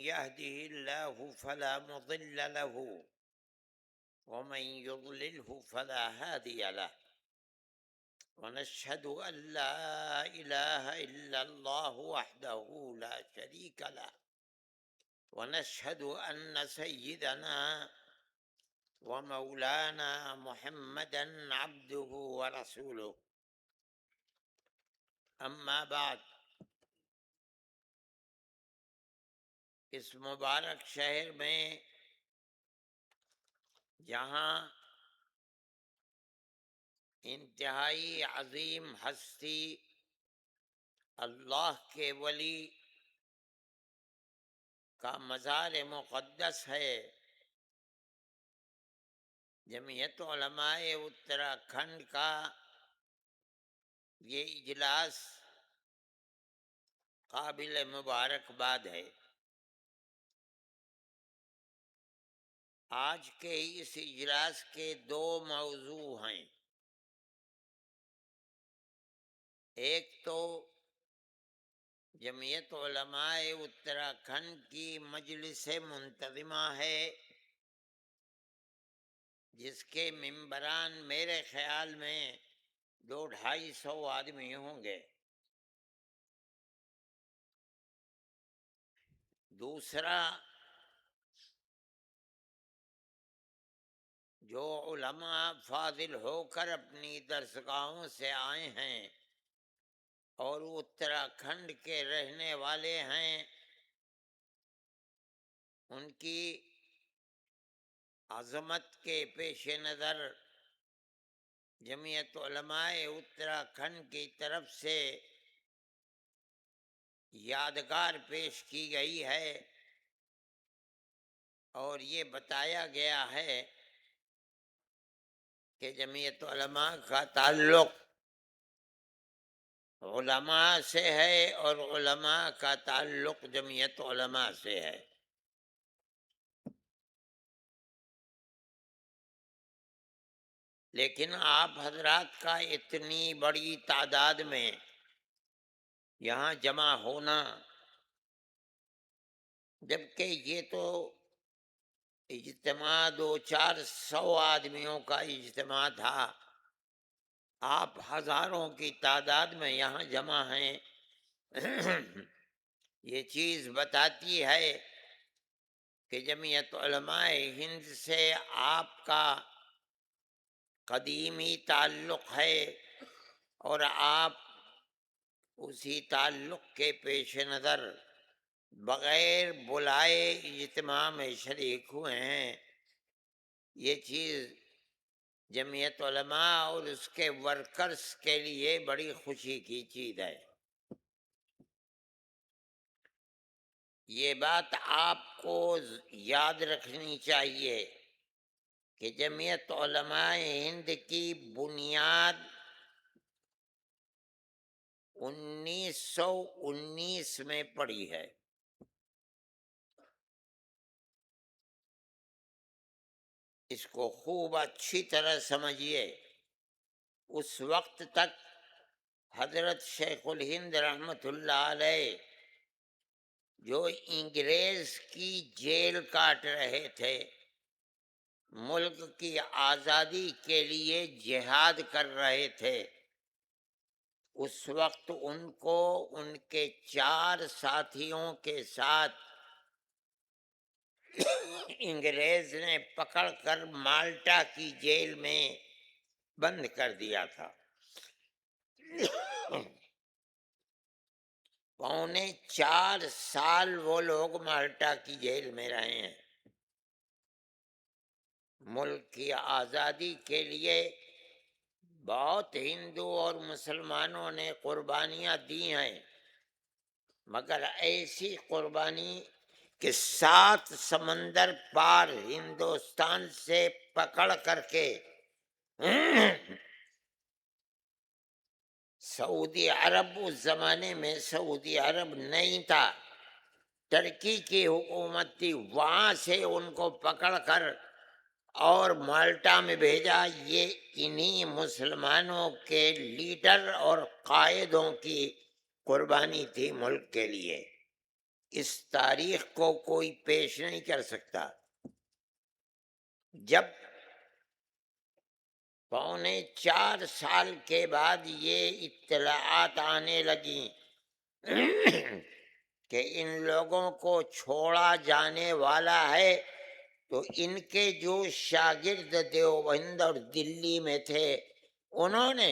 يهده الله فلا مضل له ومن يضلله فلا هادي له ونشهد أن لا إله إلا الله وحده لا شريك له ونشهد أن سيدنا ومولانا محمدا عبده ورسوله. أما بعد، اس مبارک شہر میں جہاں انتہائی عظیم ہستی اللہ کے ولی کا مزار مقدس ہے، جمعیت علماء اتراکھنڈ کا یہ اجلاس قابل مبارکباد ہے۔ آج کے اس اجلاس کے دو موضوع ہیں۔ ایک تو جمعیت علماء اتراکھنڈ کی مجلس منتظمہ ہے، جس کے ممبران میرے خیال میں 200-250 آدمی ہوں گے۔ دوسرا، جو علماء فاضل ہو کر اپنی درسگاہوں سے آئے ہیں اور اتراکھنڈ کے رہنے والے ہیں، ان کی عظمت کے پیش نظر جمعیت علماء اتراکھنڈ کی طرف سے یادگار پیش کی گئی ہے، اور یہ بتایا گیا ہے کہ جمعیت علماء کا تعلق علماء سے ہے اور علماء کا تعلق جمعیت علماء سے ہے۔ لیکن آپ حضرات کا اتنی بڑی تعداد میں یہاں جمع ہونا، جبکہ یہ تو اجتماع 200-400 آدمیوں کا اجتماع تھا، آپ ہزاروں کی تعداد میں یہاں جمع ہیں، یہ چیز بتاتی ہے کہ جمعیت علماء ہند سے آپ کا قدیمی تعلق ہے، اور آپ اسی تعلق کے پیش نظر بغیر بلائے اجتماع میں شریک ہوئے ہیں۔ یہ چیز جمعیت علماء اور اس کے ورکرز کے لیے بڑی خوشی کی چیز ہے۔ یہ بات آپ کو یاد رکھنی چاہیے کہ جمعیت علماء ہند کی بنیاد 1919 میں پڑی ہے۔ اس کو خوب اچھی طرح سمجھیے۔ اس وقت تک حضرت شیخ الہند رحمۃ اللہ علیہ، جو انگریز کی جیل کاٹ رہے تھے، ملک کی آزادی کے لیے جہاد کر رہے تھے، اس وقت ان کو ان کے 4 ساتھیوں کے ساتھ انگریز نے پکڑ کر مالٹا کی جیل میں بند کر دیا تھا۔ 4.25 سال وہ لوگ مالٹا کی جیل میں رہے ہیں۔ ملک کی آزادی کے لیے بہت ہندو اور مسلمانوں نے قربانیاں دی ہیں، مگر ایسی قربانی کہ 7 سمندر پار ہندوستان سے پکڑ کر کے سعودی عرب، اس زمانے میں سعودی عرب نہیں تھا، ترکی کی حکومت تھی، وہاں سے ان کو پکڑ کر اور مالٹا میں بھیجا۔ یہ انہی مسلمانوں کے لیڈر اور قائدوں کی قربانی تھی ملک کے لیے۔ اس تاریخ کو کوئی پیش نہیں کر سکتا۔ جب 4.25 سال کے بعد یہ اطلاعات آنے لگیں کہ ان لوگوں کو چھوڑا جانے والا ہے، تو ان کے جو شاگرد دیوبند اور دلی میں تھے، انہوں نے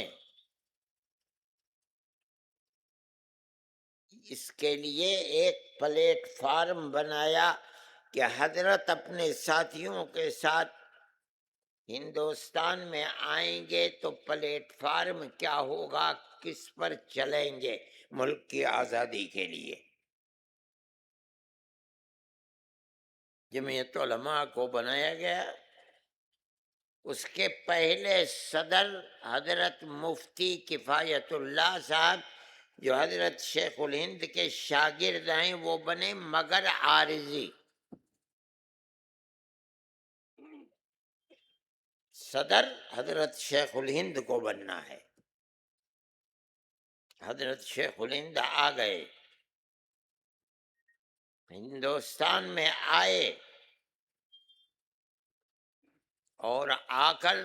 اس کے لیے ایک پلیٹ فارم بنایا کہ حضرت اپنے ساتھیوں کے ساتھ ہندوستان میں آئیں گے تو پلیٹ فارم کیا ہوگا، کس پر چلیں گے ملک کی آزادی کے لیے۔ جمعیت علماء کو بنایا گیا۔ اس کے پہلے صدر حضرت مفتی کفایت اللہ صاحب، جو حضرت شیخ الہند کے شاگرد ہیں، وہ بنے مگر عارضی۔ صدر حضرت شیخ الہند کو بننا ہے۔ حضرت شیخ الہند آ گئے، ہندوستان میں آئے، اور آ کر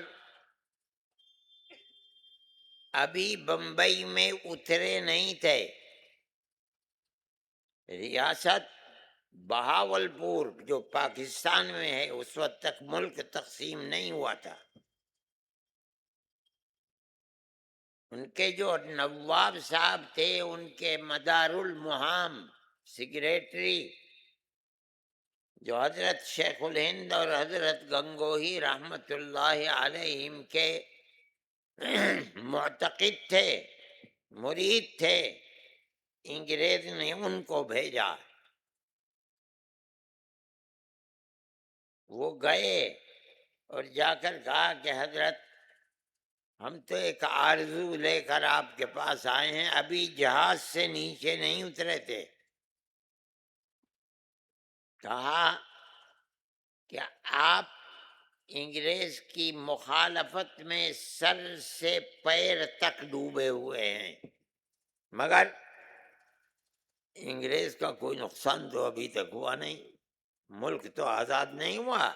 ابھی بمبئی میں اترے نہیں تھے۔ ریاست بہاولپور جو پاکستان میں ہے، اس وقت تک ملک تقسیم نہیں ہوا تھا۔ ان کے جو نواب صاحب تھے، ان کے مدار المہام سیکریٹری، جو حضرت شیخ الہند اور حضرت گنگوہی رحمت اللہ علیہم کے معتقد تھے، مرید تھے، انگریز نے ان کو بھیجا۔ وہ گئے اور جا کر کہا کہ حضرت، ہم تو ایک آرزو لے کر آپ کے پاس آئے ہیں، ابھی جہاز سے نیچے نہیں اترے تھے۔ کہا کہ آپ انگریز کی مخالفت میں سر سے پیر تک ڈوبے ہوئے ہیں، مگر انگریز کا کوئی نقصان تو ابھی تک ہوا نہیں، ملک تو آزاد نہیں ہوا۔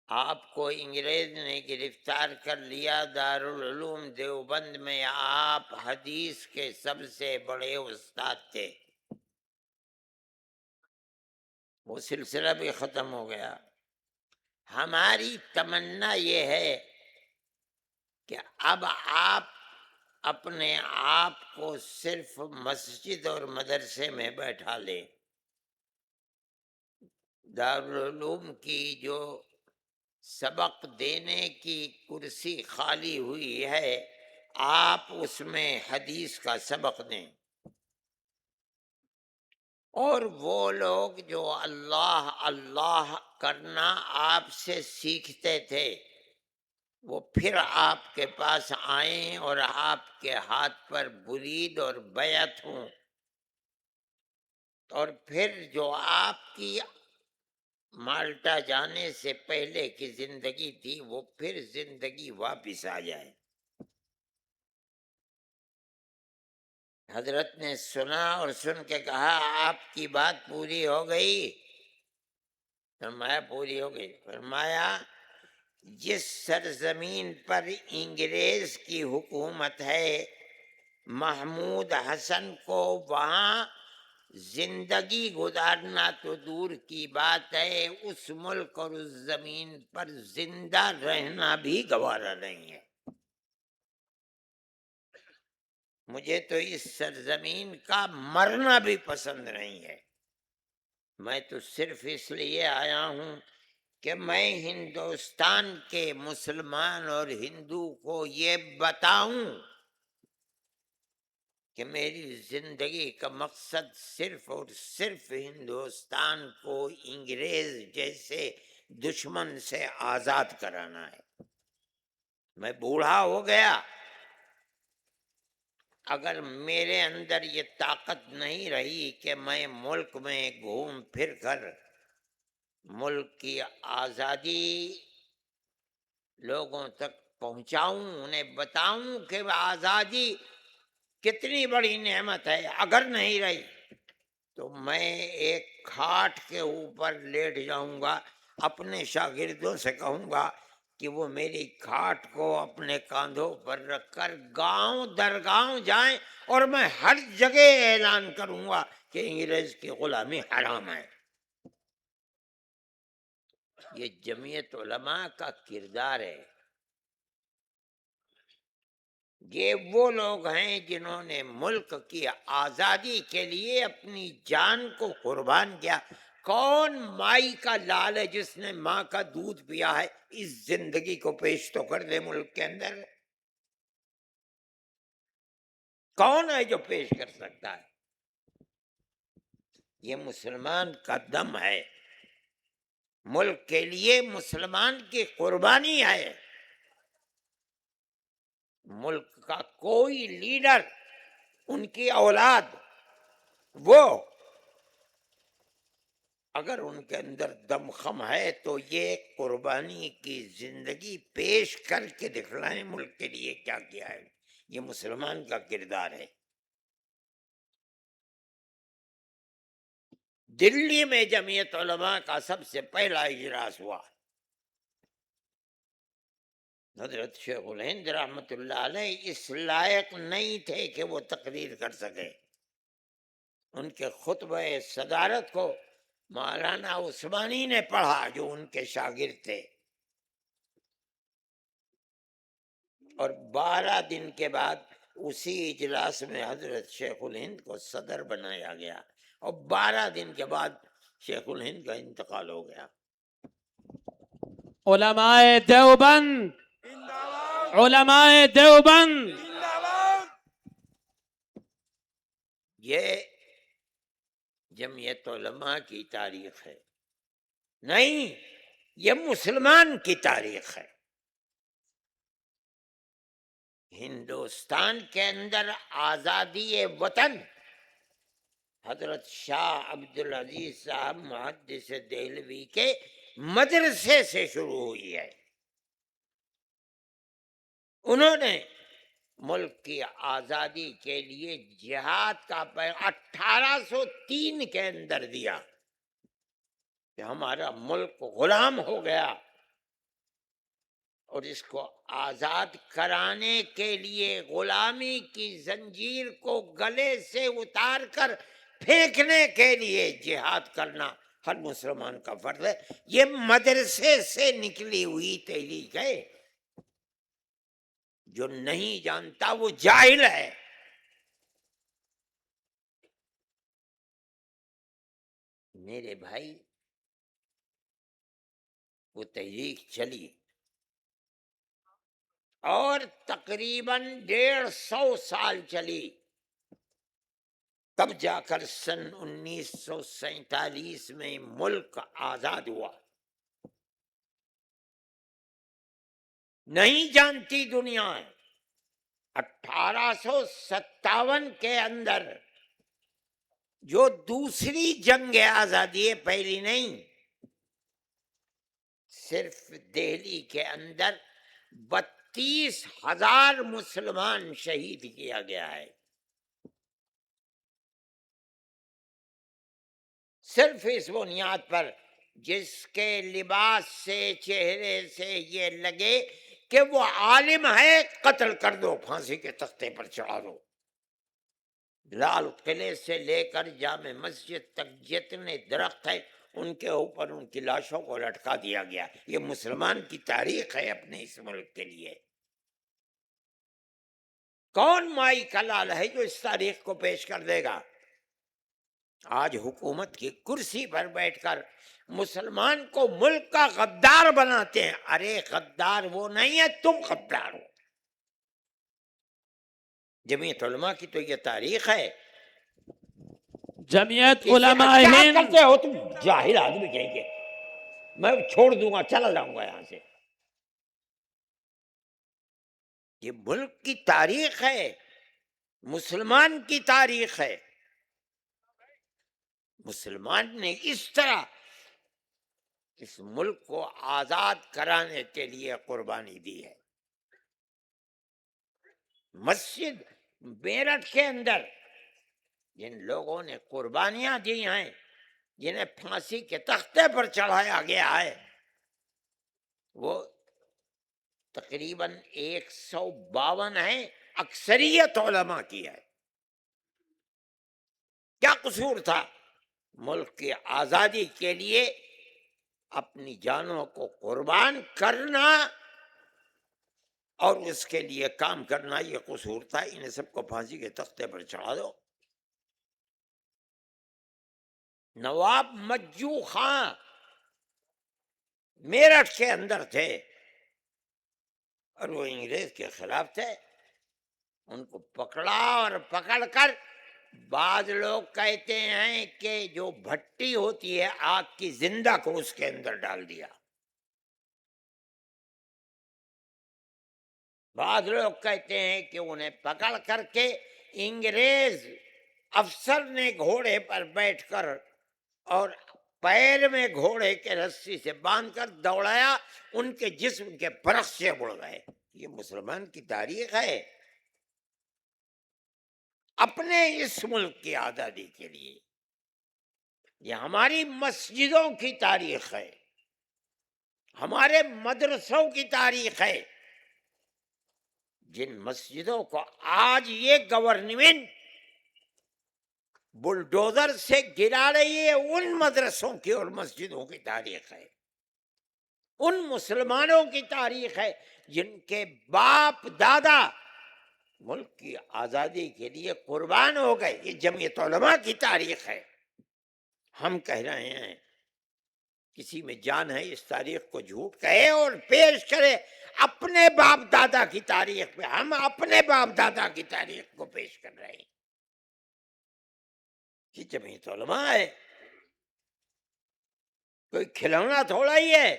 آپ کو انگریز نے گرفتار کر لیا، دارالعلوم دیوبند میں آپ حدیث کے سب سے بڑے استاد تھے، وہ سلسلہ بھی ختم ہو گیا۔ ہماری تمنا یہ ہے کہ اب آپ اپنے آپ کو صرف مسجد اور مدرسے میں بیٹھا لیں۔ دارالعلوم کی جو سبق دینے کی کرسی خالی ہوئی ہے، آپ اس میں حدیث کا سبق دیں۔ اور وہ لوگ جو اللہ اللہ کرنا آپ سے سیکھتے تھے، وہ پھر آپ کے پاس آئیں اور آپ کے ہاتھ پر برید اور بیعت ہوں، اور پھر جو آپ کی مالٹا جانے سے پہلے کی زندگی تھی، وہ پھر زندگی واپس آ جائے۔ حضرت نے سنا اور سن کے کہا، آپ کی بات پوری ہو گئی؟ فرمایا پوری ہو گئی۔ فرمایا جس سرزمین پر انگریز کی حکومت ہے، محمود حسن کو وہاں زندگی گزارنا تو دور کی بات ہے، اس ملک اور اس زمین پر زندہ رہنا بھی گوارا نہیں ہے۔ مجھے تو اس سرزمین کا مرنا بھی پسند نہیں ہے۔ میں تو صرف اس لیے آیا ہوں کہ میں ہندوستان کے مسلمان اور ہندو کو یہ بتاؤں کہ میری زندگی کا مقصد صرف اور صرف ہندوستان کو انگریز جیسے دشمن سے آزاد کرانا ہے۔ میں بوڑھا ہو گیا، اگر میرے اندر یہ طاقت نہیں رہی کہ میں ملک میں گھوم پھر کر ملک کی آزادی لوگوں تک پہنچاؤں، انہیں بتاؤں کہ آزادی کتنی بڑی نعمت ہے، اگر نہیں رہی تو میں ایک کھاٹ کے اوپر لیٹ جاؤں گا، اپنے شاگردوں سے کہوں گا کہ وہ میری کھاٹ کو اپنے کاندھوں پر رکھ کر گاؤں در گاؤں جائیں، اور میں ہر جگہ اعلان کروں گا کہ انگریز کی غلامی حرام ہے۔ یہ جمعیت علماء کا کردار ہے۔ یہ وہ لوگ ہیں جنہوں نے ملک کی آزادی کے لیے اپنی جان کو قربان کیا۔ کون مائی کا لال ہے جس نے ماں کا دودھ پیا ہے؟ اس زندگی کو پیش تو کر دے ملک کے اندر، کون ہے جو پیش کر سکتا ہے؟ یہ مسلمان کا دم ہے، ملک کے لیے مسلمان کی قربانی ہے۔ ملک کا کوئی لیڈر، ان کی اولاد، وہ اگر ان کے اندر دم خم ہے تو یہ قربانی کی زندگی پیش کر کے دکھلائیں ملک کے لیے کیا کیا ہے۔ یہ مسلمان کا کردار ہے۔ دلی میں جمعیت علماء کا سب سے پہلا اجلاس ہوا۔ حضرت شیخ الہند رحمۃ اللہ علیہ اس لائق نہیں تھے کہ وہ تقریر کر سکے۔ ان کے خطبہ صدارت کو مولانا عثمانی نے پڑھا جو ان کے شاگرد تھے، اور 12 دن کے بعد اسی اجلاس میں حضرت شیخ الہند کو صدر بنایا گیا، اور 12 دن کے بعد شیخ الہند کا انتقال ہو گیا۔ علماء دیوبند، علماء دیوبند، یہ جمعیت علماء کی تاریخ ہے، نہیں، یہ مسلمان کی تاریخ ہے۔ ہندوستان کے اندر آزادی وطن حضرت شاہ عبدالعزیز صاحب محدث دہلوی کے مدرسے سے شروع ہوئی ہے۔ انہوں نے ملک کی آزادی کے لیے جہاد کا پیغام 1803 کے اندر دیا کہ ہمارا ملک غلام ہو گیا، اور اس کو آزاد کرانے کے لیے غلامی کی زنجیر کو گلے سے اتار کر پھینکنے کے لیے جہاد کرنا ہر مسلمان کا فرض ہے۔ یہ مدرسے سے نکلی ہوئی تحریک ہے۔ جو نہیں جانتا وہ جاہل ہے۔ میرے بھائی، وہ تحریک چلی اور تقریباً 150 سال چلی، تب جا کر سن 1947 میں ملک آزاد ہوا۔ نہیں جانتی دنیا 1857 کے اندر جو دوسری جنگ آزادی ہے، پہلی نہیں، صرف دہلی کے اندر 32,000 مسلمان شہید کیا گیا ہے۔ صرف اس بنیاد پر جس کے لباس سے، چہرے سے یہ لگے کہ وہ عالم ہے، قتل کر دو، پھانسی کے تختے پر چڑھا دو۔ لال قلعے سے لے کر جامع مسجد تک جتنے درخت ہیں ان کے اوپر ان کی لاشوں کو لٹکا دیا گیا۔ یہ مسلمان کی تاریخ ہے اپنے اس ملک کے لیے۔ کون مائی کا لال ہے جو اس تاریخ کو پیش کر دے گا؟ آج حکومت کی کرسی پر بیٹھ کر مسلمان کو ملک کا غدار بناتے ہیں۔ ارے غدار وہ نہیں ہے، تم غدار ہو۔ جمعیت علماء کی تو یہ تاریخ ہے۔ جمعیت اسے علماء کیا ہند، کرتے ہو تم جاہل آدمی کہیں گے؟ میں چھوڑ دوں گا، چلا جاؤں گا یہاں سے۔ یہ ملک کی تاریخ ہے، مسلمان کی تاریخ ہے۔ مسلمان نے اس طرح اس ملک کو آزاد کرانے کے لیے قربانی دی ہے۔ مسجد میرٹھ کے اندر جن لوگوں نے قربانیاں دی ہیں، جنہیں پھانسی کے تختے پر چڑھایا گیا ہے، وہ تقریباً 152 ہیں، اکثریت علماء کی ہے۔ کیا قصور تھا؟ ملک کی آزادی کے لیے اپنی جانوں کو قربان کرنا اور اس کے لیے کام کرنا، یہ قصور تھا۔ انہیں سب کو پھانسی کے تختے پر چڑھا دو۔ نواب مجو خان میرٹھ کے اندر تھے اور وہ انگریز کے خلاف تھے۔ ان کو پکڑا اور پکڑ کر بعض لوگ کہتے ہیں کہ جو بھٹی ہوتی ہے آگ کی، زندہ کو اس کے اندر ڈال دیا۔ بعض لوگ کہتے ہیں کہ انہیں پکڑ کر کے انگریز افسر نے گھوڑے پر بیٹھ کر اور پیر میں گھوڑے کے رسی سے باندھ کر دوڑایا، ان کے جسم کے پرخچے اڑ گئے۔ یہ مسلمان کی تاریخ ہے۔ اپنے اس ملک کی آزادی کے لیے یہ ہماری مسجدوں کی تاریخ ہے، ہمارے مدرسوں کی تاریخ ہے۔ جن مسجدوں کو آج یہ گورنمنٹ بلڈوزر سے گرا رہی ہے، ان مدرسوں کی اور مسجدوں کی تاریخ ہے، ان مسلمانوں کی تاریخ ہے جن کے باپ دادا ملک کی آزادی کے لیے قربان ہو گئے۔ یہ جمعیت علماء کی تاریخ ہے۔ ہم کہہ رہے ہیں کسی میں جان ہے اس تاریخ کو جھوٹ کہے اور پیش کرے اپنے باپ دادا کی تاریخ پہ۔ ہم اپنے باپ دادا کی تاریخ کو پیش کر رہے ہیں۔ یہ جمعیت علماء ہے، کوئی کھلونا تھوڑا ہی ہے۔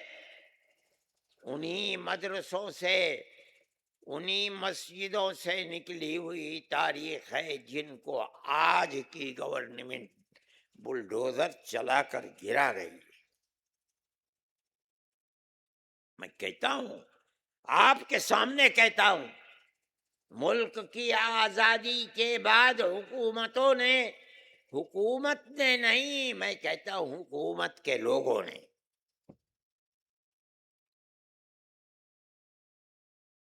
انہی مدرسوں سے، انہی مسجدوں سے نکلی ہوئی تاریخ ہے جن کو آج کی گورنمنٹ بلڈوزر چلا کر گرا رہی ہے۔ میں کہتا ہوں، آپ کے سامنے کہتا ہوں، ملک کی آزادی کے بعد حکومت نے نہیں، میں کہتا ہوں حکومت کے لوگوں نے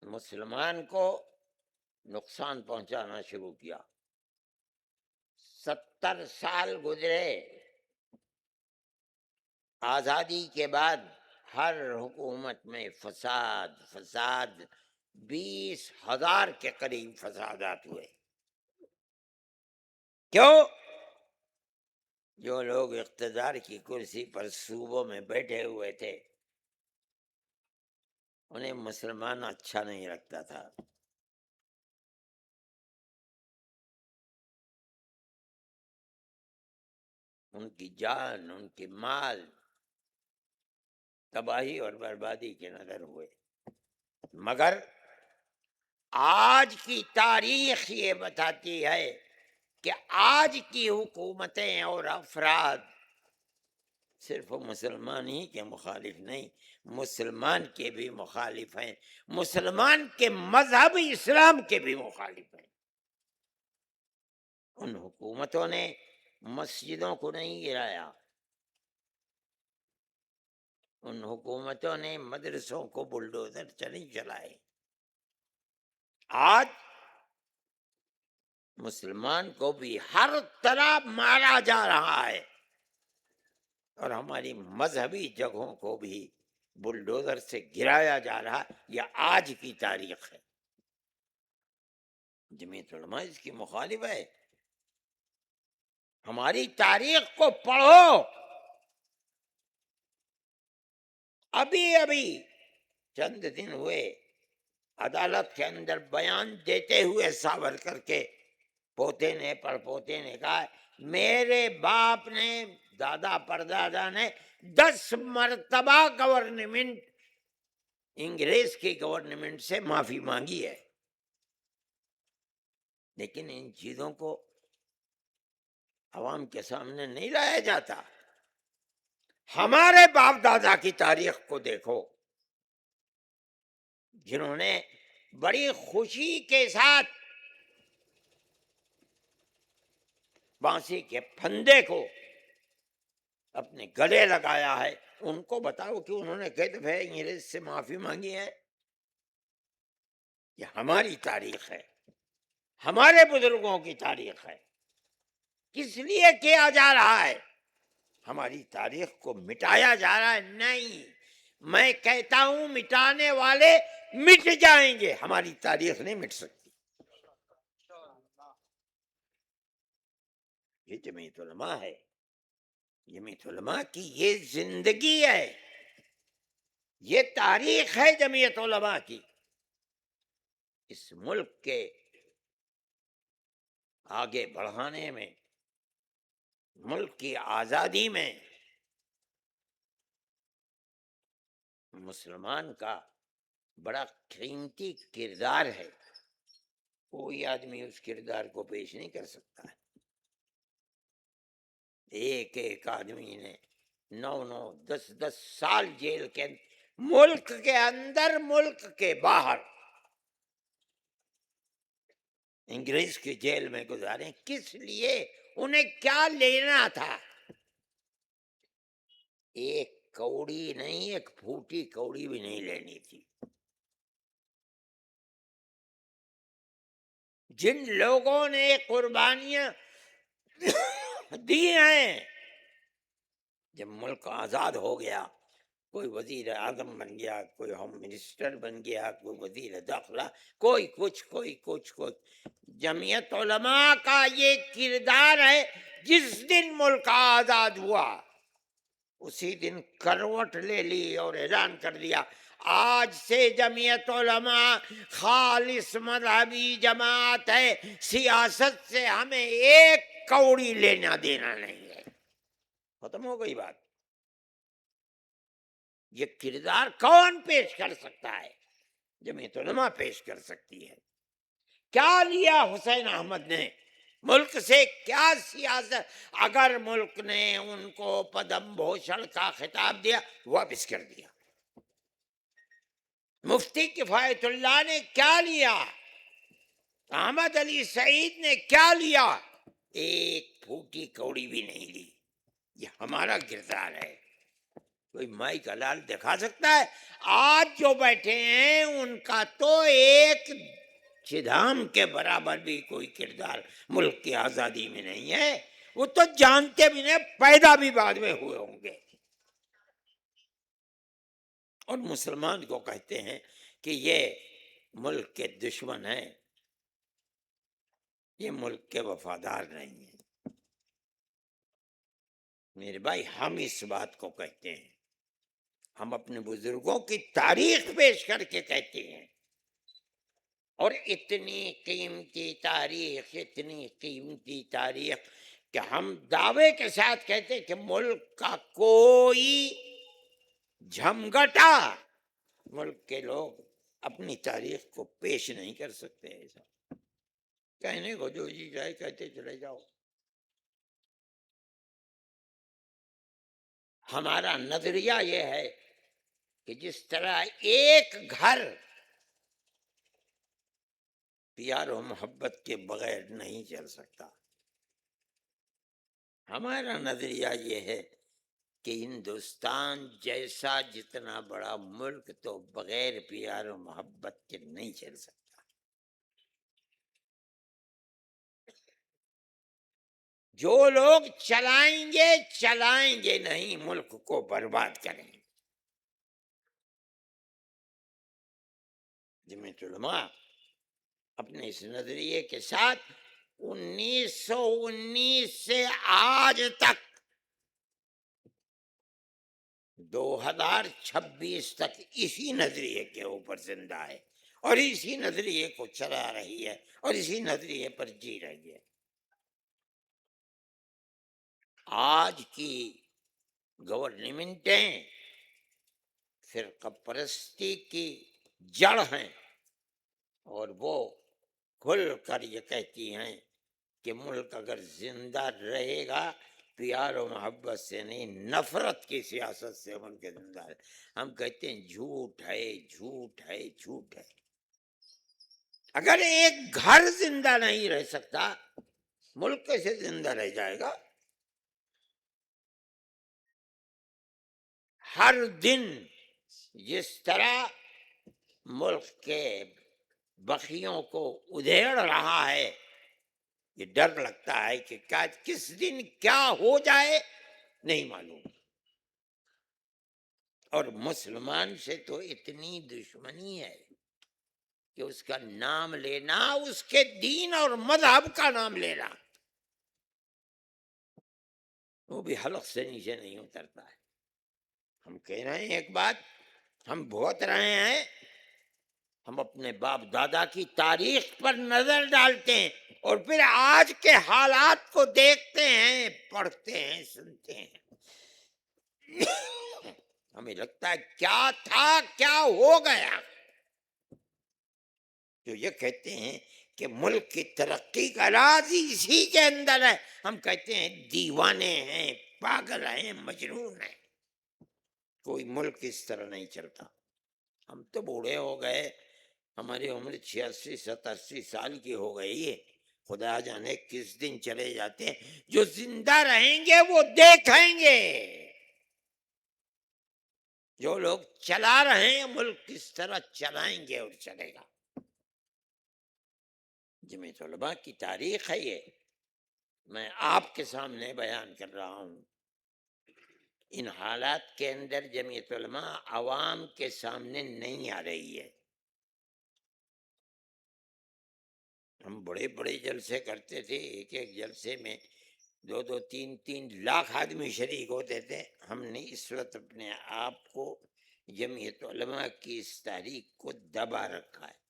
مسلمان کو نقصان پہنچانا شروع کیا۔ 70 سال گزرے آزادی کے بعد، ہر حکومت میں فساد 20,000 کے قریب فسادات ہوئے۔ کیوں؟ جو لوگ اقتدار کی کرسی پر صوبوں میں بیٹھے ہوئے تھے انہیں مسلمان اچھا نہیں لگتا تھا۔ ان کی جان، ان کی مال تباہی اور بربادی کے نظر ہوئے۔ مگر آج کی تاریخ یہ بتاتی ہے کہ آج کی حکومتیں اور افراد صرف مسلمان ہی کے مخالف نہیں، مسلمان کے بھی مخالف ہیں، مسلمان کے مذہب اسلام کے بھی مخالف ہیں۔ ان حکومتوں نے مسجدوں کو نہیں گرایا، ان حکومتوں نے مدرسوں کو بلڈوزر نہیں چلائے۔ آج مسلمان کو بھی ہر طرح مارا جا رہا ہے اور ہماری مذہبی جگہوں کو بھی بلڈوزر سے گرایا جا رہا ہے۔ یہ آج کی تاریخ ہے۔ جمعیت علماء اس کی مخالف ہے۔ ہماری تاریخ کو پڑھو۔ ابھی چند دن ہوئے عدالت کے اندر بیان دیتے ہوئے ساورکر کے پوتے نے، پڑپوتے نے کہا میرے باپ نے، دادا پردادا نے 10 مرتبہ گورنمنٹ، انگریز کی گورنمنٹ سے معافی مانگی ہے، لیکن ان چیزوں کو عوام کے سامنے نہیں لایا جاتا۔ ہمارے باپ دادا کی تاریخ کو دیکھو، جنہوں نے بڑی خوشی کے ساتھ بانسی کے پھندے کو اپنے گلے لگایا ہے، ان کو بتاؤ کہ انہوں نے کئی دفعہ انگریز سے معافی مانگی ہے؟ یہ ہماری تاریخ ہے، ہمارے بزرگوں کی تاریخ ہے۔ کس لیے کیا جا رہا ہے؟ ہماری تاریخ کو مٹایا جا رہا ہے؟ نہیں، میں کہتا ہوں مٹانے والے مٹ جائیں گے، ہماری تاریخ نہیں مٹ سکتی۔ یہ جمعیت علماء ہے، جمعیت علماء کی یہ زندگی ہے، یہ تاریخ ہے جمعیت علماء کی۔ اس ملک کے آگے بڑھانے میں، ملک کی آزادی میں مسلمان کا بڑا قیمتی کردار ہے، کوئی آدمی اس کردار کو پیش نہیں کر سکتا ہے۔ ایک ایک آدمی نے 9 10 سال جیل کے ملک کے اندر، ملک کے باہر انگریز کی جیل میں گزارے۔ کس لیے؟ انہیں کیا لینا تھا؟ ایک کوڑی نہیں، ایک پھوٹی کوڑی بھی نہیں لینی تھی۔ جن لوگوں نے قربانیاں دی ہیں، جب ملک آزاد ہو گیا، کوئی وزیر اعظم بن گیا، کوئی ہوم منسٹر بن گیا، کوئی وزیر داخلہ، کوئی کچھ۔ جمعیت علماء کا یہ کردار ہے، جس دن ملک آزاد ہوا اسی دن کروٹ لے لی اور اعلان کر دیا آج سے جمعیت علماء خالص مذہبی جماعت ہے، سیاست سے ہمیں ایک کوڑی لینا دینا نہیں ہے۔ ختم ہو گئی بات۔ یہ کردار کون پیش کر سکتا ہے؟ جمعیت علماء پیش کر سکتی ہے۔ کیا لیا حسین احمد نے ملک سے؟ کیا سیاست؟ اگر ملک نے ان کو پدم بھوشن کا خطاب دیا، واپس کر دیا۔ مفتی کفایت اللہ نے کیا لیا؟ احمد علی سعید نے کیا لیا؟ ایک پھوٹی کوڑی بھی نہیں لی۔ یہ ہمارا کردار ہے۔ کوئی مائی کا لال دکھا سکتا ہے؟ آج جو بیٹھے ہیں ان کا تو ایک چدھام کے برابر بھی کوئی کردار ملک کی آزادی میں نہیں ہے۔ وہ تو جانتے بھی نہیں، پیدا بھی بعد میں ہوئے ہوں گے۔ اور مسلمان کو کہتے ہیں کہ یہ ملک کے دشمن ہیں، یہ ملک کے وفادار نہیں ہیں۔ میرے بھائی، ہم اس بات کو کہتے ہیں، ہم اپنے بزرگوں کی تاریخ پیش کر کے کہتے ہیں، اور اتنی قیمتی تاریخ، اتنی قیمتی تاریخ کہ ہم دعوے کے ساتھ کہتے ہیں کہ ملک کا کوئی جھمگٹا، ملک کے لوگ اپنی تاریخ کو پیش نہیں کر سکتے۔ ایسا کہنے کو جو جی جائے کہتے چلے جاؤ۔ ہمارا نظریہ یہ ہے کہ جس طرح ایک گھر پیار و محبت کے بغیر نہیں چل سکتا، ہمارا نظریہ یہ ہے کہ ہندوستان جیسا جتنا بڑا ملک تو بغیر پیار و محبت کے نہیں چل سکتا۔ جو لوگ چلائیں گے نہیں، ملک کو برباد کریں گے۔ جمعیت علماء اپنے اس نظریے کے ساتھ 1919 سے آج تک 2026 تک اسی نظریے کے اوپر زندہ ہے، اور اسی نظریے کو چلا رہی ہے، اور اسی نظریے پر جی رہی ہے۔ آج کی گورنمنٹیں فرقہ پرستی کی جڑ ہیں، اور وہ کھل کر یہ کہتی ہیں کہ ملک اگر زندہ رہے گا پیار و محبت سے نہیں، نفرت کی سیاست سے ملک زندہ ہے۔ ہم کہتے ہیں جھوٹ ہے، جھوٹ ہے، جھوٹ ہے۔ اگر ایک گھر زندہ نہیں رہ سکتا ملک کیسے زندہ رہ جائے گا؟ ہر دن جس طرح ملک کے بخیوں کو ادھیڑ رہا ہے، یہ ڈر لگتا ہے کہ کس دن کیا ہو جائے نہیں معلوم. اور مسلمان سے تو اتنی دشمنی ہے کہ اس کا نام لینا، اس کے دین اور مذہب کا نام لینا، وہ بھی حلق سے نیچے نہیں اترتا ہے. ہم کہہ رہے ہیں ایک بات، ہم بھوت رہے ہیں، ہم اپنے باپ دادا کی تاریخ پر نظر ڈالتے ہیں اور پھر آج کے حالات کو دیکھتے ہیں، پڑھتے ہیں، سنتے ہیں. ہمیں لگتا ہے کیا تھا، کیا ہو گیا. جو یہ کہتے ہیں کہ ملک کی ترقی کا راز ہی اسی کے اندر ہے، ہم کہتے ہیں دیوانے ہیں، پاگل ہیں، مجنون ہیں. کوئی ملک اس طرح نہیں چلتا. ہم تو بوڑھے ہو گئے، ہماری عمر 86-87 سال کی ہو گئی ہے. خدا جانے کس دن چلے جاتے ہیں. جو زندہ رہیں گے وہ دیکھیں گے. جو لوگ چلا رہے ہیں ملک کس طرح چلائیں گے اور چلے گا. جمعیت علماء کی تاریخ ہے یہ، میں آپ کے سامنے بیان کر رہا ہوں. ان حالات کے اندر جمعیت علماء عوام کے سامنے نہیں آ رہی ہے. ہم بڑے بڑے جلسے کرتے تھے، ایک ایک جلسے میں 2-3 لاکھ آدمی شریک ہوتے تھے. ہم نے اس وقت اپنے آپ کو جمعیت علماء کی اس تحریک کو دبا رکھا ہے.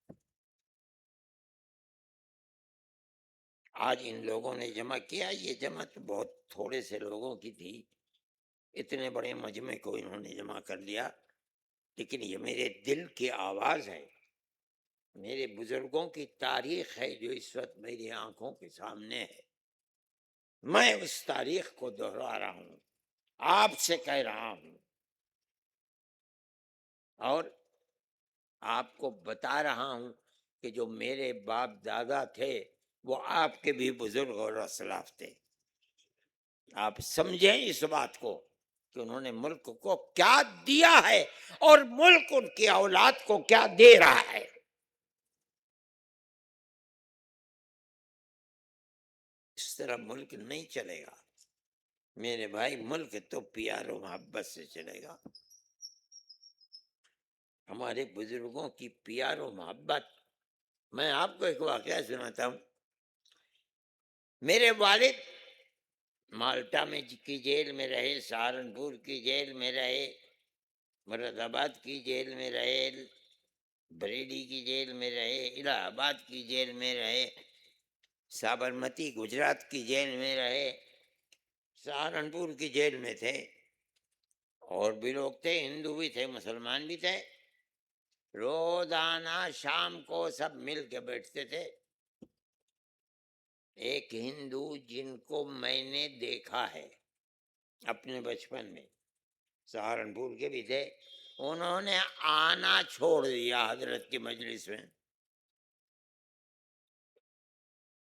آج ان لوگوں نے جمع کیا، یہ جمع تو بہت تھوڑے سے لوگوں کی تھی، اتنے بڑے مجمع کو انہوں نے جمع کر لیا. لیکن یہ میرے دل کی آواز ہے، میرے بزرگوں کی تاریخ ہے جو اس وقت میری آنکھوں کے سامنے ہے. میں اس تاریخ کو دہرا رہا ہوں، آپ سے کہہ رہا ہوں، اور آپ کو بتا رہا ہوں کہ جو میرے باپ دادا تھے وہ آپ کے بھی بزرگ اور اسلاف تھے. آپ سمجھیں اس بات کو کہ انہوں نے ملک کو کیا دیا ہے اور ملک ان کی اولاد کو کیا دے رہا ہے. اس طرح ملک نہیں چلے گا میرے بھائی. ملک تو پیار و محبت سے چلے گا. ہمارے بزرگوں کی پیار و محبت. میں آپ کو ایک واقعہ سناتا ہوں. میرے والد مالٹا میں کی جیل میں رہے، سہارنپور کی جیل میں رہے، مراد آباد کی جیل میں رہے، بریلی کی جیل میں رہے، الہ آباد کی جیل میں رہے، سابرمتی گجرات کی جیل میں رہے، سہارنپور کی جیل میں تھے. اور بھی لوگ تھے، ہندو بھی تھے، مسلمان بھی تھے. روزانہ شام کو سب مل کے بیٹھتے تھے. ایک ہندو جن کو میں نے دیکھا ہے اپنے بچپن میں، سہارنپور کے بھی تھے، انہوں نے آنا چھوڑ دیا حضرت کی مجلس میں.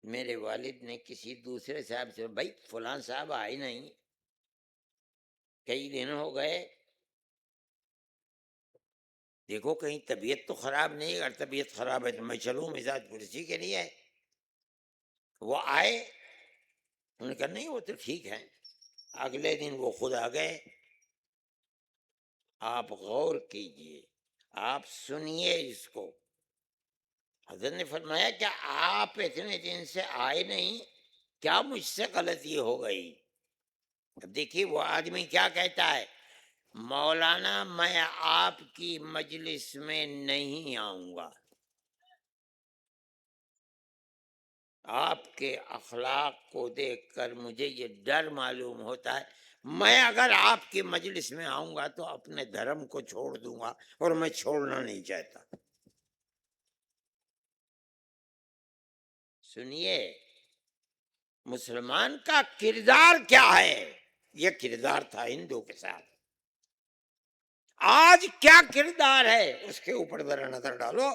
میرے والد نے کسی دوسرے صاحب سے، بھائی فلاں صاحب آئے نہیں، کئی دن ہو گئے، دیکھو کہیں طبیعت تو خراب نہیں. اگر طبیعت خراب ہے تو میں چلوں مزاج پرسی کے لیے. وہ آئے، انہوں نے کہا نہیں وہ تو ٹھیک ہے. اگلے دن وہ خود آ گئے. آپ غور کیجئے، آپ سنیے اس کو. حضرت نے فرمایا کہ آپ اتنے دن سے آئے نہیں، کیا مجھ سے غلطی ہو گئی؟ اب دیکھیے وہ آدمی کیا کہتا ہے، مولانا میں آپ کی مجلس میں نہیں آؤں گا. آپ کے اخلاق کو دیکھ کر مجھے یہ ڈر معلوم ہوتا ہے، میں اگر آپ کی مجلس میں آؤں گا تو اپنے دھرم کو چھوڑ دوں گا، اور میں چھوڑنا نہیں چاہتا. سنیے مسلمان کا کردار کیا ہے. یہ کردار تھا ہندو کے ساتھ. آج کیا کردار ہے اس کے اوپر ذرا نظر ڈالو.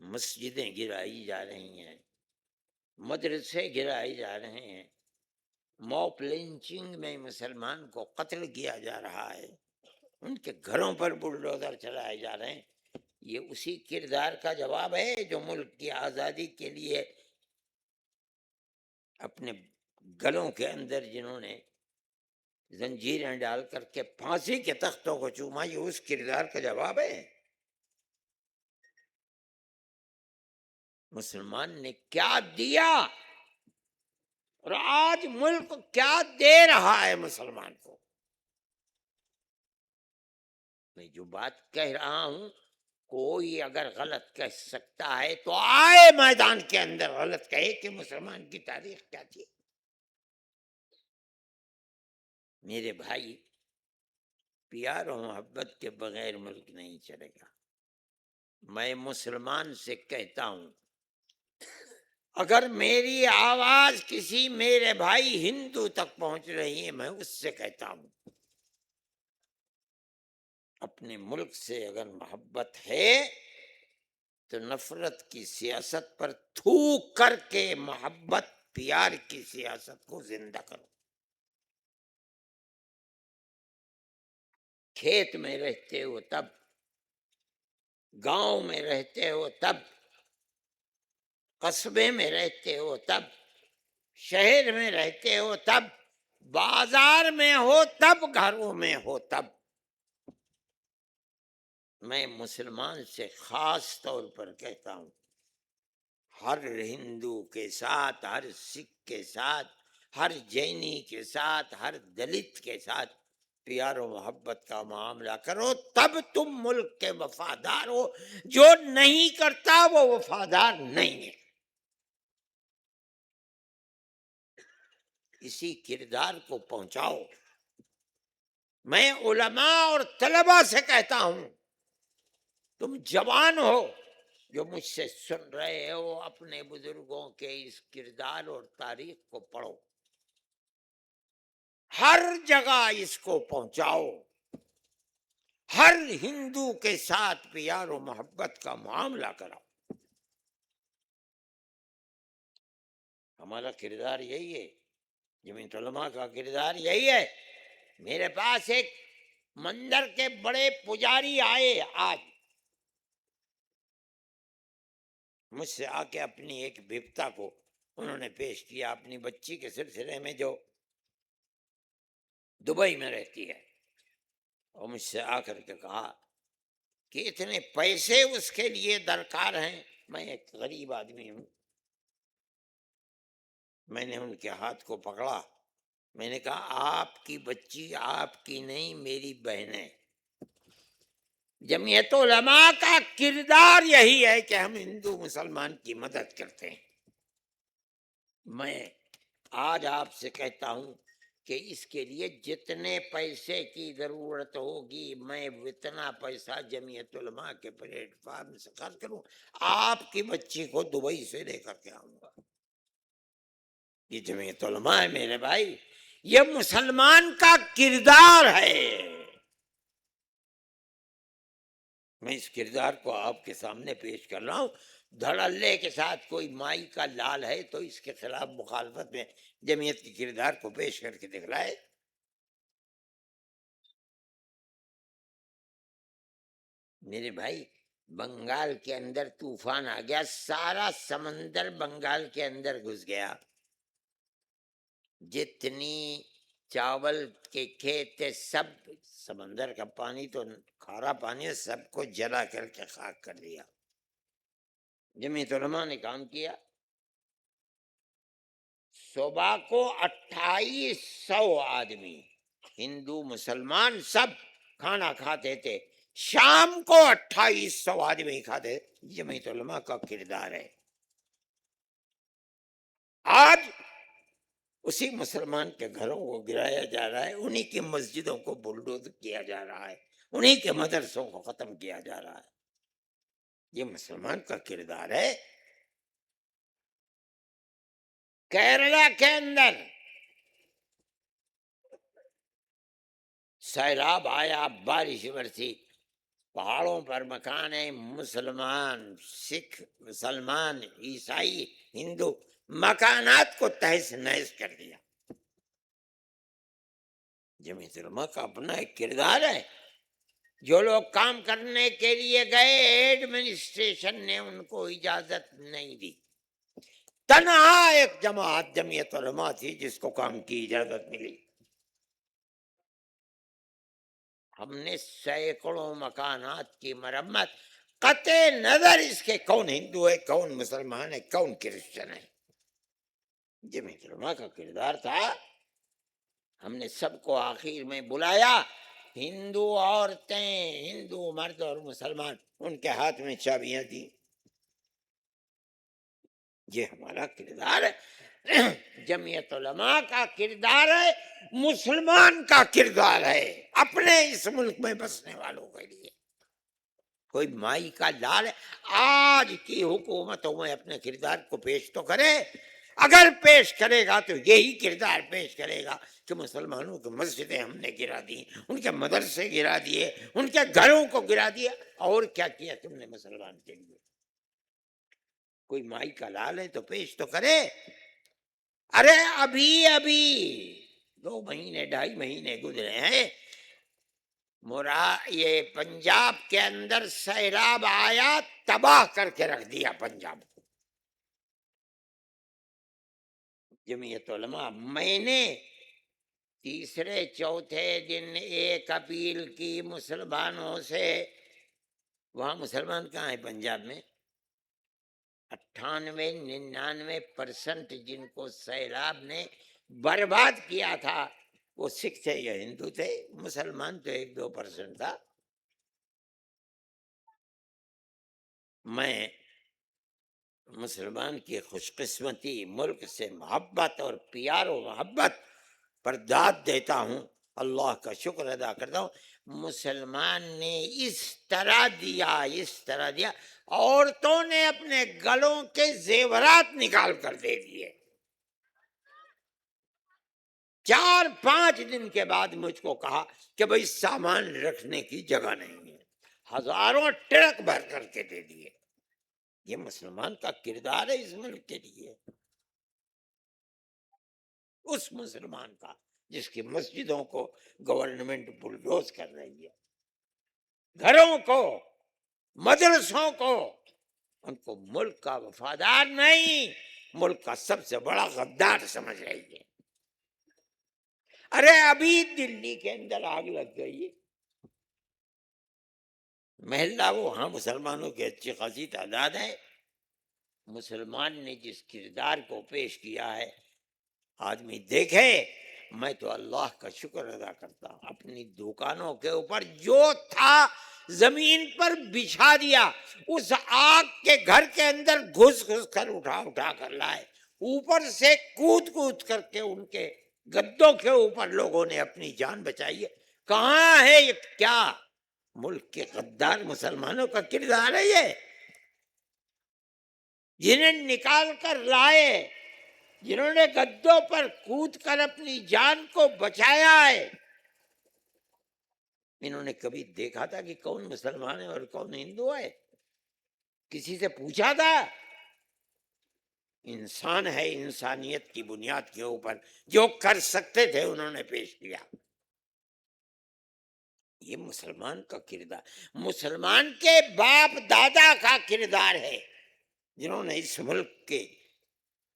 مسجدیں گرائی جا رہی ہیں، مدرسے گرائے جا رہے ہیں، موپ لنچنگ میں مسلمان کو قتل کیا جا رہا ہے، ان کے گھروں پر بلڈوزر چلائے جا رہے ہیں، یہ اسی کردار کا جواب ہے جو ملک کی آزادی کے لیے اپنے گلوں کے اندر جنہوں نے زنجیریں ڈال کر کے پھانسی کے تختوں کو چوما، یہ اس کردار کا جواب ہے۔ مسلمان نے کیا دیا اور آج ملک کیا دے رہا ہے مسلمان کو؟ میں جو بات کہہ رہا ہوں، کوئی اگر غلط کہہ سکتا ہے تو آئے میدان کے اندر غلط کہے کہ مسلمان کی تاریخ کیا تھی۔ میرے بھائی، پیار و محبت کے بغیر ملک نہیں چلے گا۔ میں مسلمان سے کہتا ہوں، اگر میری آواز کسی میرے بھائی ہندو تک پہنچ رہی ہے، میں اس سے کہتا ہوں، اپنے ملک سے اگر محبت ہے تو نفرت کی سیاست پر تھوک کر کے محبت پیار کی سیاست کو زندہ کرو۔ کھیت میں رہتے ہو تب، گاؤں میں رہتے ہو تب، قصبے میں رہتے ہو تب، شہر میں رہتے ہو تب، بازار میں ہو تب، گھروں میں ہو تب، میں مسلمان سے خاص طور پر کہتا ہوں، ہر ہندو کے ساتھ، ہر سکھ کے ساتھ، ہر جینی کے ساتھ، ہر دلت کے ساتھ پیار و محبت کا معاملہ کرو، تب تم ملک کے وفادار ہو۔ جو نہیں کرتا وہ وفادار نہیں ہے۔ اسی کردار کو پہنچاؤ۔ میں علماء اور طلباء سے کہتا ہوں، تم جوان ہو جو مجھ سے سن رہے ہو، اپنے بزرگوں کے اس کردار اور تاریخ کو پڑھو، ہر جگہ اس کو پہنچاؤ، ہر ہندو کے ساتھ پیار و محبت کا معاملہ کراؤ۔ ہمارا کردار یہی ہے، جمعیت علماء کا کردار یہی ہے۔ میرے پاس ایک مندر کے بڑے پجاری آئے آج، مجھ سے آ کے اپنی ایک بپتا کو انہوں نے پیش کیا، اپنی بچی کے سلسلے میں جو دبئی میں رہتی ہے، اور مجھ سے آ کر کے کہا کہ اتنے پیسے اس کے لیے درکار ہیں۔ میں ایک غریب آدمی ہوں، میں نے ان کے ہاتھ کو پکڑا، میں نے کہا آپ کی بچی آپ کی نہیں، میری بہن ہے۔ جمعیت علماء کا کردار یہی ہے کہ ہم ہندو مسلمان کی مدد کرتے ہیں۔ میں آج آپ سے کہتا ہوں کہ اس کے لیے جتنے پیسے کی ضرورت ہوگی، میں اتنا پیسہ جمعیت علماء کے پلیٹ فارم سے خرچ کروں، آپ کی بچی کو دبئی سے لے کر کے آؤں گا۔ یہ جمعیت علماء ہے میرے بھائی، یہ مسلمان کا کردار ہے۔ میں اس کردار کو آپ کے سامنے پیش کر رہا ہوں۔ دھڑلے کے ساتھ کوئی مائی کا لال ہے تو اس کے خلاف مخالفت میں جمعیت کے کردار کو پیش کر کے دکھلائے۔ میرے بھائی، بنگال کے اندر طوفان آ گیا، سارا سمندر بنگال کے اندر گھس گیا، جتنی چاول کے کھیت تھے سب، سمندر کا پانی تو کھارا پانی ہے، سب کو جلا کر کے خاک کر دیا۔ جمعیت علماء نے کام کیا، صبح کو 2800 آدمی ہندو مسلمان سب کھانا کھاتے تھے، شام کو 2800 آدمی کھاتے۔ جمعیت علماء کا کردار ہے۔ آج اسی مسلمان کے گھروں کو گرایا جا رہا ہے، انہی کی مسجدوں کو بلڈوز کیا جا رہا ہے، انہی کے مدرسوں کو ختم کیا جا رہا ہے۔ یہ مسلمان کا کردار ہے۔ کیرلا کے اندر سیلاب آیا، بارش برسی، پہاڑوں پر مکان ہیں، مسلمان، سکھ، مسلمان، عیسائی، ہندو مکانات کو تہس نہس کر دیا۔ جمعیت علماء کا اپنا ایک کردار ہے۔ جو لوگ کام کرنے کے لیے گئے ایڈمنسٹریشن نے ان کو اجازت نہیں دی، تنہا ایک جماعت جمعیت علماء تھی جس کو کام کی اجازت ملی۔ ہم نے سینکڑوں مکانات کی مرمت، قطع نظر اس کے کون ہندو ہے، کون مسلمان ہے، کون کرسچن ہے، جمعیت علماء کا کردار تھا۔ ہم نے سب کو آخر میں بلایا، ہندو عورتیں، ہندو مرد اور مسلمان، ان کے ہاتھ میں چابیاں دی۔ یہ ہمارا کردار ہے، جمعیت علماء کا کردار ہے، مسلمان کا کردار ہے اپنے اس ملک میں بسنے والوں کے لیے۔ کوئی مائی کا لال ہے، آج کی حکومتوں میں اپنے کردار کو پیش تو کرے، اگر پیش کرے گا تو یہی کردار پیش کرے گا کہ مسلمانوں کی مسجدیں ہم نے گرا دی، ان کے مدرسے گرا دیے، ان کے گھروں کو گرا دیا، اور کیا کیا تم نے مسلمان کے لیے؟ کوئی مائی کا لال ہے تو پیش تو کرے۔ ارے ابھی 2 مہینے 2.5 مہینے گزرے ہیں، یہ پنجاب کے اندر سیلاب آیا، تباہ کر کے رکھ دیا پنجاب کو۔ جمعیت علماء، میں نے تیسرے چوتھے دن ایک اپیل کی مسلمانوں سے، وہاں مسلمان کہاں ہیں پنجاب میں؟ 98-99% جن کو سیلاب نے برباد کیا تھا وہ سکھ تھے یا ہندو تھے، مسلمان تو 1-2% تھا۔ میں مسلمان کی خوش قسمتی، ملک سے محبت اور پیار و محبت پر داد دیتا ہوں، اللہ کا شکر ادا کرتا ہوں۔ مسلمان نے اس طرح دیا، عورتوں نے اپنے گلوں کے زیورات نکال کر دے دیے۔ 4-5 دن کے بعد مجھ کو کہا کہ بھئی سامان رکھنے کی جگہ نہیں ہے، ہزاروں ٹرک بھر کر کے دے دیے۔ یہ مسلمان کا کردار ہے اس ملک کے لیے، اس مسلمان کا جس کی مسجدوں کو گورنمنٹ بلڈوز کر رہی ہے، گھروں کو، مدرسوں کو، ان کو ملک کا وفادار نہیں، ملک کا سب سے بڑا غدار سمجھ رہی ہے۔ ارے ابھی دلی کے اندر آگ لگ گئی، محلہ وہاں مسلمانوں کی اچھی خاصی تعداد ہے، مسلمان نے جس کردار کو پیش کیا ہے، آدمی دیکھے۔ میں تو اللہ کا شکر ادا کرتا ہوں، اپنی دکانوں کے اوپر جو تھا زمین پر بچھا دیا، اس آگ کے گھر کے اندر گھس کر اٹھا کر لائے، اوپر سے کود کر کے ان کے گدوں کے اوپر لوگوں نے اپنی جان بچائی ہے۔ کہاں ہے یہ؟ کیا ملک کے غدار مسلمانوں کا کردار ہے یہ؟ جنہیں نکال کر لائے، جنہوں نے گدوں پر کود کر اپنی جان کو بچایا ہے، انہوں نے کبھی دیکھا تھا کہ کون مسلمان ہے اور کون ہندو ہے؟ کسی سے پوچھا تھا؟ انسان ہے، انسانیت کی بنیاد کے اوپر جو کر سکتے تھے انہوں نے پیش کیا۔ یہ مسلمان کا کردار، مسلمان کے باپ دادا کا کردار ہے، جنہوں نے اس ملک کے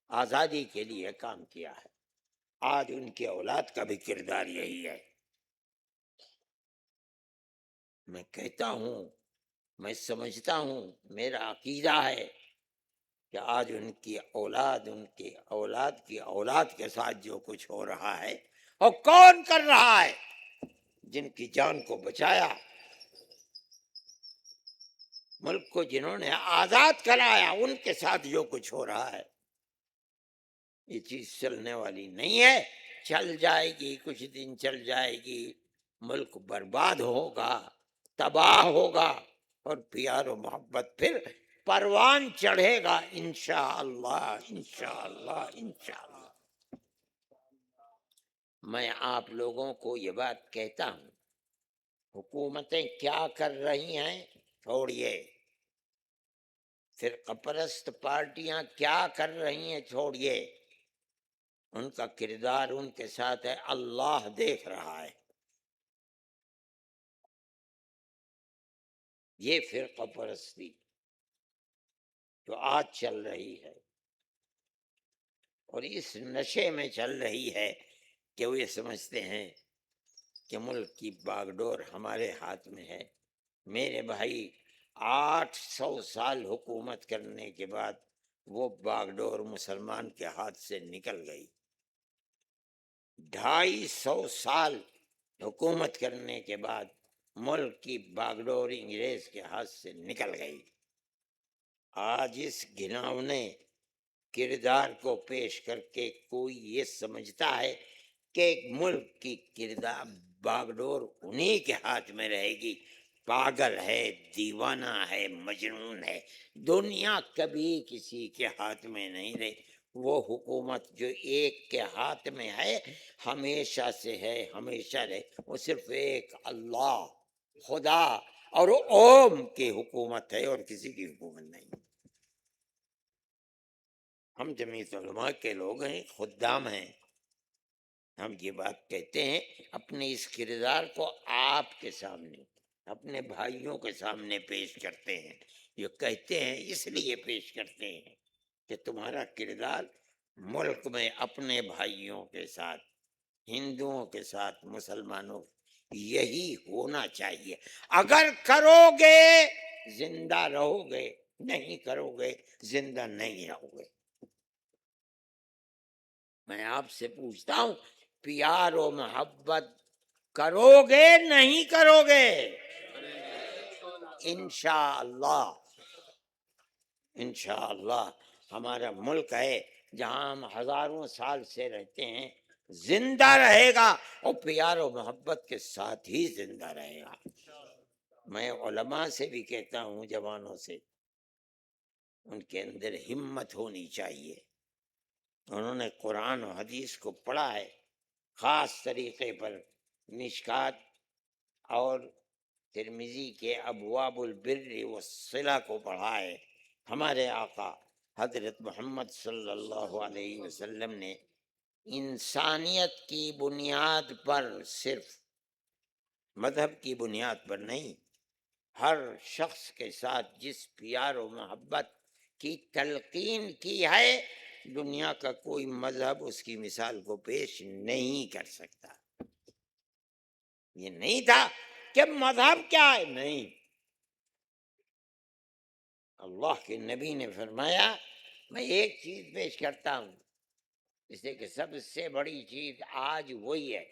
آزادی کے لیے کام کیا ہے۔ آج ان کی اولاد کا بھی کردار یہی ہے۔ میں کہتا ہوں، میں سمجھتا ہوں، میرا عقیدہ ہے کہ آج ان کی اولاد، ان کی اولاد کی اولاد کے ساتھ جو کچھ ہو رہا ہے، اور کون کر رہا ہے، جن کی جان کو بچایا، ملک کو جنہوں نے آزاد کرایا، ان کے ساتھ جو کچھ ہو رہا ہے، یہ چیز چلنے والی نہیں ہے۔ چل جائے گی، کچھ دن چل جائے گی، ملک برباد ہوگا، تباہ ہوگا، اور پیار و محبت پھر پروان چڑھے گا، انشاءاللہ انشاءاللہ انشاءاللہ۔ میں آپ لوگوں کو یہ بات کہتا ہوں، حکومتیں کیا کر رہی ہیں چھوڑیے، فرقہ پرست پارٹیاں کیا کر رہی ہیں چھوڑیے، ان کا کردار ان کے ساتھ ہے، اللہ دیکھ رہا ہے۔ یہ فرقہ پرستی جو آج چل رہی ہے اور اس نشے میں چل رہی ہے کہ وہ یہ سمجھتے ہیں کہ ملک کی باغ ڈور ہمارے ہاتھ میں ہے۔ میرے بھائی، 800 سال حکومت کرنے کے بعد وہ باغ ڈور مسلمان کے ہاتھ سے نکل گئی۔ 250 سال حکومت کرنے کے بعد ملک کی باغ ڈور انگریز کے ہاتھ سے نکل گئی۔ آج اس گھناؤنے کردار کو پیش کر کے کوئی یہ سمجھتا ہے کہ ایک ملک کی کردار باغ ڈور انہی کے ہاتھ میں رہے گی، پاگل ہے، دیوانہ ہے، مجنون ہے۔ دنیا کبھی کسی کے ہاتھ میں نہیں رہی۔ وہ حکومت جو ایک کے ہاتھ میں ہے ہمیشہ سے ہے، ہمیشہ رہے، وہ صرف ایک اللہ، خدا اور اوم کی حکومت ہے اور کسی کی حکومت نہیں۔ ہم جمعیت علماء کے لوگ ہیں، خدام ہیں، ہم یہ بات کہتے ہیں، اپنے اس کردار کو آپ کے سامنے، اپنے بھائیوں کے سامنے پیش کرتے ہیں۔ یہ کہتے ہیں اس لیے پیش کرتے ہیں کہ تمہارا کردار ملک میں اپنے بھائیوں کے ساتھ، ہندوؤں کے ساتھ، مسلمانوں، یہی ہونا چاہیے۔ اگر کرو گے زندہ رہو گے، نہیں کرو گے زندہ نہیں رہو گے۔ میں آپ سے پوچھتا ہوں، پیار و محبت کرو گے نہیں کرو گے؟ انشاءاللہ، انشاءاللہ ہمارا ملک ہے جہاں ہم ہزاروں سال سے رہتے ہیں، زندہ رہے گا اور پیار و محبت کے ساتھ ہی زندہ رہے گا۔ میں علماء سے بھی کہتا ہوں، جوانوں سے، ان کے اندر ہمت ہونی چاہیے۔ انہوں نے قرآن و حدیث کو پڑھا ہے، خاص طریقے پر مشکات اور ترمذی کے ابواب البر والصلہ کو پڑھا ہے۔ ہمارے آقا حضرت محمد صلی اللہ علیہ وسلم نے انسانیت کی بنیاد پر، صرف مذہب کی بنیاد پر نہیں، ہر شخص کے ساتھ جس پیار و محبت کی تلقین کی ہے، دنیا کا کوئی مذہب اس کی مثال کو پیش نہیں کر سکتا۔ یہ نہیں تھا کہ مذہب کیا ہے، نہیں، اللہ کے نبی نے فرمایا میں ایک چیز پیش کرتا ہوں، اس لیے کہ سب سے بڑی چیز آج وہی ہے۔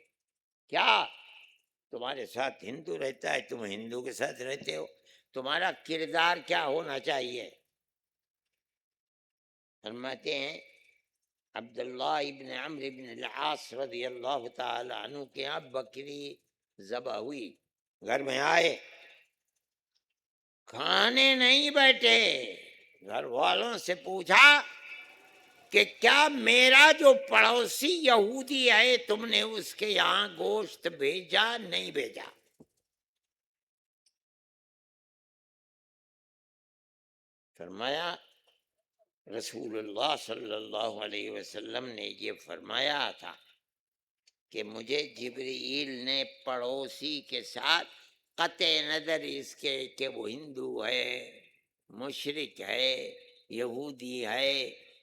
کیا؟ تمہارے ساتھ ہندو رہتا ہے، تم ہندو کے ساتھ رہتے ہو، تمہارا کردار کیا ہونا چاہیے؟ فرماتے ہیں عبداللہ ابن عمرو ابن العاص رضی اللہ تعالی عنہ کے یہاں بکری ذبح ہوئی، گھر میں آئے، کھانے نہیں بیٹھے، گھر والوں سے پوچھا کہ کیا میرا جو پڑوسی یہودی ہے تم نے اس کے یہاں گوشت بھیجا؟ نہیں بھیجا۔ فرمایا رسول اللہ صلی اللہ علیہ وسلم نے یہ فرمایا تھا کہ مجھے جبرائیل نے پڑوسی کے ساتھ قطع نظر اس کے کہ وہ ہندو ہے، مشرک ہے، یہودی ہے،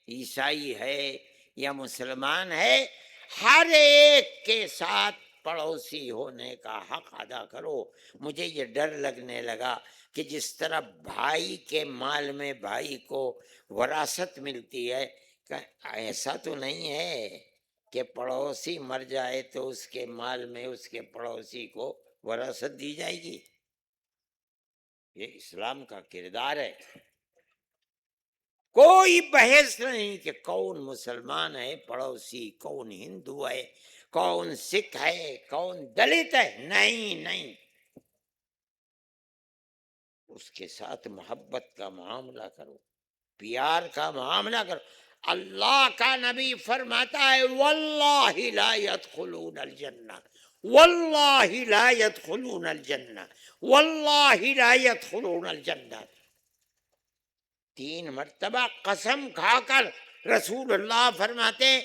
عیسائی ہے یا مسلمان ہے، ہر ایک کے ساتھ پڑوسی ہونے کا حق ادا کرو۔ مجھے یہ ڈر لگنے لگا کہ جس طرح بھائی کے مال میں بھائی کو وراثت ملتی ہے، کہ ایسا تو نہیں ہے کہ پڑوسی مر جائے تو اس کے مال میں اس کے پڑوسی کو وراثت دی جائے گی۔ یہ اسلام کا کردار ہے۔ کوئی بحث نہیں کہ کون مسلمان ہے پڑوسی، کون ہندو ہے، کون سکھ ہے، کون دلت ہے، نہیں نہیں، اس کے ساتھ محبت کا معاملہ کرو، پیار کا معاملہ کرو۔ اللہ کا نبی فرماتا ہے واللہ لا يدخلون الجنہ، واللہ لا يدخلون الجنہ، واللہ لا يدخلون الجنہ۔ 3 مرتبہ قسم کھا کر رسول اللہ فرماتے ہیں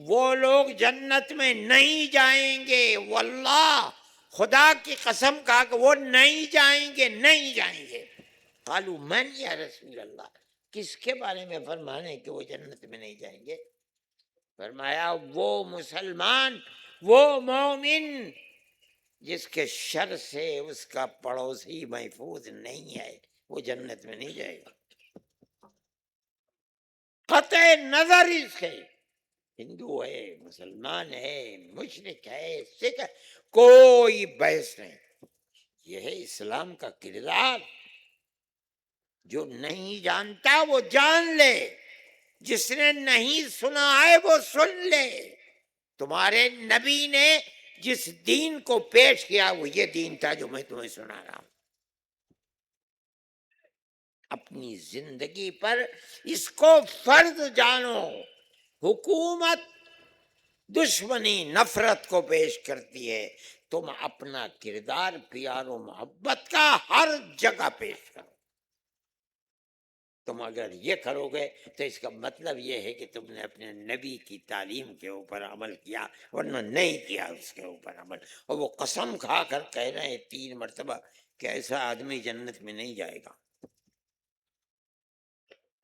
وہ لوگ جنت میں نہیں جائیں گے، واللہ خدا کی قسم کھا کہ وہ نہیں جائیں گے، نہیں جائیں گے۔ قالوا من یا رسول اللہ، کس کے بارے میں فرمانے کہ وہ جنت میں نہیں جائیں گے؟ فرمایا وہ مسلمان، وہ مومن جس کے شر سے اس کا پڑوسی محفوظ نہیں ہے، وہ جنت میں نہیں جائے گا، قطع نظر اس کے ہندو ہے، مسلمان ہے، مشرک ہے، سکھ ہے، کوئی بحث نہیں۔ یہ ہے اسلام کا کردار۔ جو نہیں جانتا وہ جان لے، جس نے نہیں سنا ہے وہ سن لے۔ تمہارے نبی نے جس دین کو پیش کیا وہ یہ دین تھا جو میں تمہیں سنا رہا ہوں۔ اپنی زندگی پر اس کو فرض جانو۔ حکومت دشمنی نفرت کو پیش کرتی ہے، تم اپنا کردار پیار و محبت کا ہر جگہ پیش کرو۔ تم اگر یہ کرو گے تو اس کا مطلب یہ ہے کہ تم نے اپنے نبی کی تعلیم کے اوپر عمل کیا، ورنہ نہیں کیا اس کے اوپر عمل۔ اور وہ قسم کھا کر کہہ رہے ہیں 3 مرتبہ کہ ایسا آدمی جنت میں نہیں جائے گا۔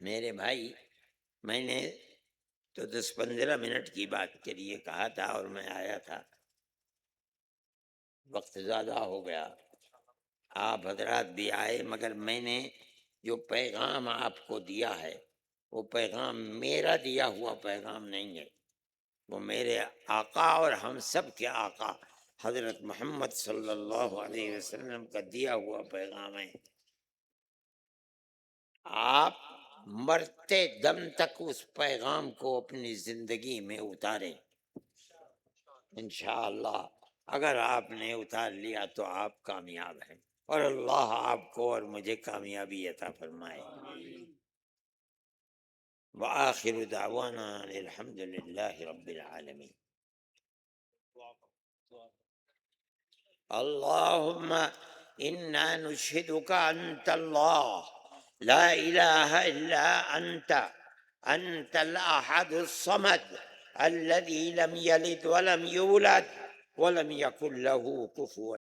میرے بھائی، میں نے تو 10-15 منٹ کی بات کے لیے کہا تھا اور میں آیا تھا، وقت زیادہ ہو گیا، آپ حضرات بھی آئے، مگر میں نے جو پیغام آپ کو دیا ہے وہ پیغام میرا دیا ہوا پیغام نہیں ہے، وہ میرے آقا اور ہم سب کے آقا حضرت محمد صلی اللہ علیہ وسلم کا دیا ہوا پیغام ہے۔ آپ مرتے دم تک اس پیغام کو اپنی زندگی میں اتاریں، انشاءاللہ اگر آپ نے اتار لیا تو آپ کامیاب ہیں، اور اللہ آپ کو اور مجھے کامیابی عطا فرمائے۔ وآخر دعوانا الحمد للہ رب العالمین۔ اللہم انا نشہدک انت اللہ لا الہ الا انت، انت الاحد الصمد الذي لم يلد ولم يولد ولم يكن له كفوا